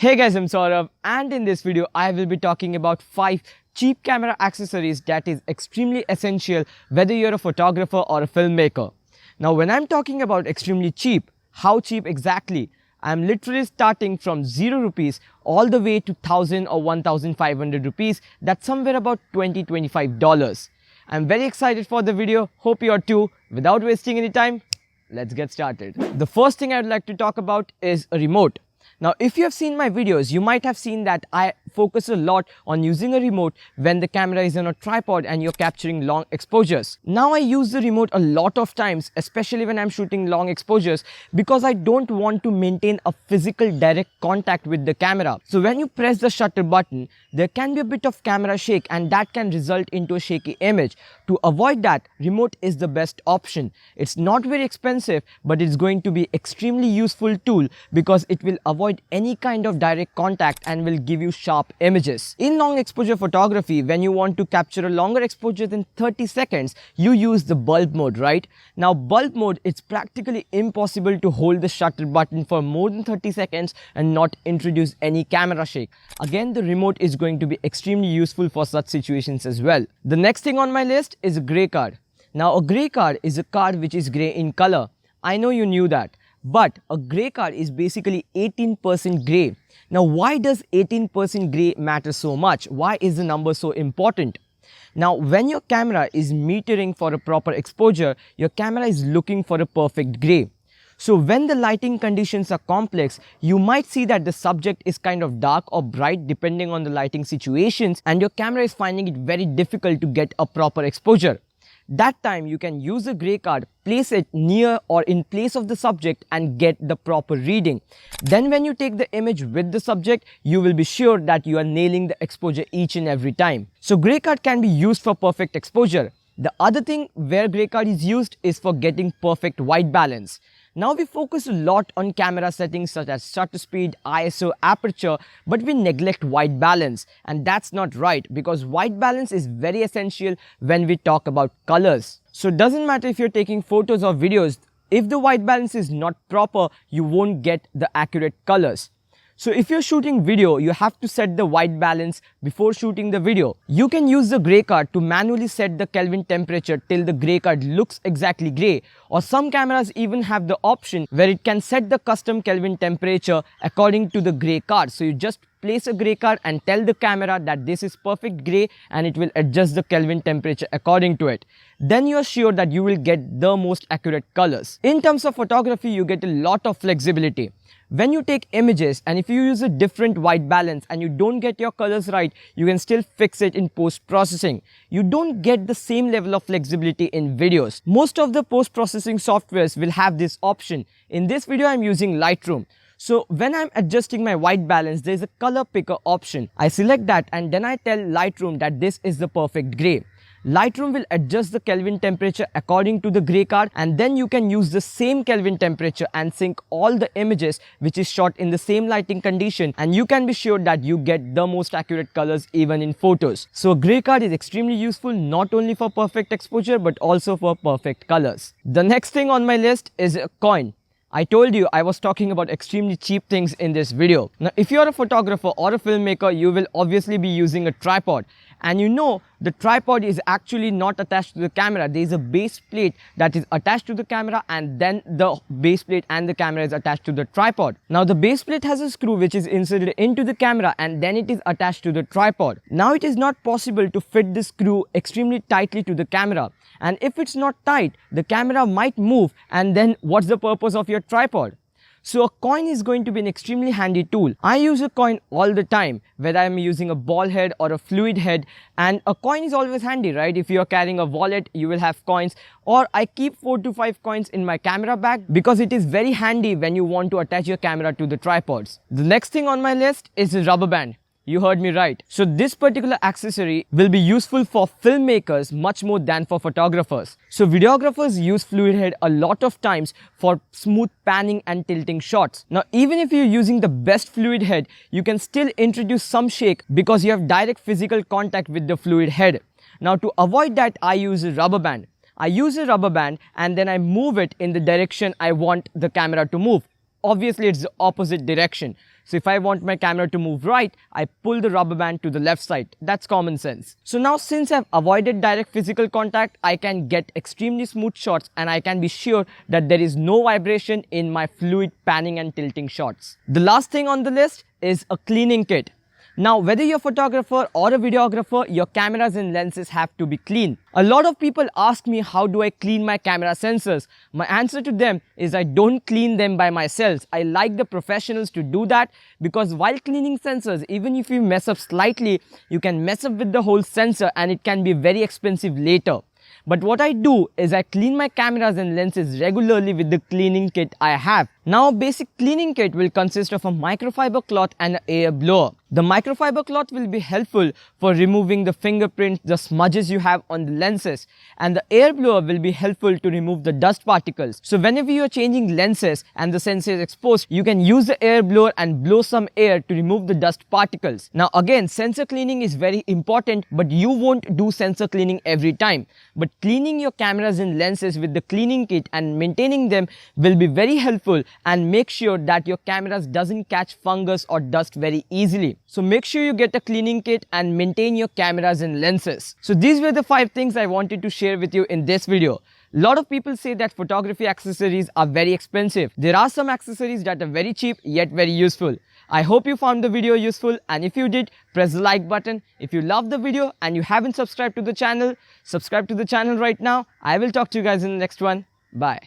Hey guys, I'm Saurav, and in this video I will be talking about 5 cheap camera accessories that is extremely essential whether you're a photographer or a filmmaker. Now when I'm talking about extremely cheap, how cheap exactly? I'm literally starting from 0 rupees all the way to 1000 or 1500 rupees. That's somewhere about $20-25. I'm very excited for the video. Hope you are too. Without wasting any time, let's get started. The first thing I'd like to talk about is a remote. Now, if you have seen my videos, you might have seen that I focus a lot on using a remote when the camera is on a tripod and you're capturing long exposures. Now, I use the remote a lot of times, especially when I'm shooting long exposures, because I don't want to maintain a physical direct contact with the camera. So when you press the shutter button, there can be a bit of camera shake and that can result into a shaky image. To avoid that, remote is the best option. It's not very expensive, but it's going to be extremely useful tool because it will avoid any kind of direct contact and will give you sharp images. In long exposure photography, when you want to capture a longer exposure than 30 seconds, you use the bulb mode, right? Now bulb mode, it's practically impossible to hold the shutter button for more than 30 seconds and not introduce any camera shake. Again, the remote is going to be extremely useful for such situations as well. The next thing on my list is a grey card. Now a grey card is a card which is grey in color. I know you knew that. But a grey card is basically 18% grey. Now why does 18% grey matter so much? Why is the number so important? Now when your camera is metering for a proper exposure, your camera is looking for a perfect grey. So when the lighting conditions are complex, you might see that the subject is kind of dark or bright depending on the lighting situations, and your camera is finding it very difficult to get a proper exposure. That time you can use a grey card, place it near or in place of the subject and get the proper reading. Then when you take the image with the subject, you will be sure that you are nailing the exposure each and every time. So grey card can be used for perfect exposure. The other thing where grey card is used is for getting perfect white balance. Now we focus a lot on camera settings such as shutter speed, ISO, aperture, but we neglect white balance, and that's not right because white balance is very essential when we talk about colors. So it doesn't matter if you're taking photos or videos, if the white balance is not proper, you won't get the accurate colors. So if you're shooting video, you have to set the white balance before shooting the video. You can use the grey card to manually set the Kelvin temperature till the grey card looks exactly grey, or some cameras even have the option where it can set the custom Kelvin temperature according to the grey card. So you just place a grey card and tell the camera that this is perfect grey and it will adjust the Kelvin temperature according to it. Then you are sure that you will get the most accurate colors. In terms of photography, you get a lot of flexibility. When you take images and if you use a different white balance and you don't get your colors right, you can still fix it in post-processing. You don't get the same level of flexibility in videos. Most of the post-processing softwares will have this option. In this video, I'm using Lightroom. So when I'm adjusting my white balance, there's a color picker option. I select that and then I tell Lightroom that this is the perfect grey. Lightroom will adjust the Kelvin temperature according to the grey card, and then you can use the same Kelvin temperature and sync all the images which is shot in the same lighting condition, and you can be sure that you get the most accurate colors even in photos. So a grey card is extremely useful not only for perfect exposure but also for perfect colors. The next thing on my list is a coin. I told you I was talking about extremely cheap things in this video. Now if you're a photographer or a filmmaker, you will obviously be using a tripod. And you know the tripod is actually not attached to the camera. There is a base plate that is attached to the camera, and then the base plate and the camera is attached to the tripod. Now the base plate has a screw which is inserted into the camera and then it is attached to the tripod. Now it is not possible to fit the screw extremely tightly to the camera. And if it's not tight, the camera might move, and then what's the purpose of your tripod? So a coin is going to be an extremely handy tool. I use a coin all the time, whether I'm using a ball head or a fluid head, and a coin is always handy, right? If you're carrying a wallet, you will have coins, or I keep 4 to 5 coins in my camera bag because it is very handy when you want to attach your camera to the tripods. The next thing on my list is a rubber band. You heard me right. So this particular accessory will be useful for filmmakers much more than for photographers. So videographers use fluid head a lot of times for smooth panning and tilting shots. Now even if you're using the best fluid head, you can still introduce some shake because you have direct physical contact with the fluid head. Now to avoid that, I use a rubber band. I use a rubber band and then I move it in the direction I want the camera to move. Obviously it's the opposite direction. So if I want my camera to move right, I pull the rubber band to the left side. That's common sense. So now since I've avoided direct physical contact, I can get extremely smooth shots and I can be sure that there is no vibration in my fluid panning and tilting shots. The last thing on the list is a cleaning kit. Now, whether you're a photographer or a videographer, your cameras and lenses have to be clean. A lot of people ask me, how do I clean my camera sensors? My answer to them is I don't clean them by myself. I like the professionals to do that, because while cleaning sensors, even if you mess up slightly, you can mess up with the whole sensor and it can be very expensive later. But what I do is I clean my cameras and lenses regularly with the cleaning kit I have. Now, a basic cleaning kit will consist of a microfiber cloth and an air blower. The microfiber cloth will be helpful for removing the fingerprints, the smudges you have on the lenses, and the air blower will be helpful to remove the dust particles. So whenever you are changing lenses and the sensor is exposed, you can use the air blower and blow some air to remove the dust particles. Now again, sensor cleaning is very important, but you won't do sensor cleaning every time. But cleaning your cameras and lenses with the cleaning kit and maintaining them will be very helpful, and make sure that your cameras doesn't catch fungus or dust very easily. So make sure you get a cleaning kit and maintain your cameras and lenses. So these were the 5 things I wanted to share with you in this video. A lot of people say that photography accessories are very expensive. There are some accessories that are very cheap yet very useful. I hope you found the video useful, and if you did, press the like button. If you loved the video and you haven't subscribed to the channel, subscribe to the channel right now. I will talk to you guys in the next one. Bye.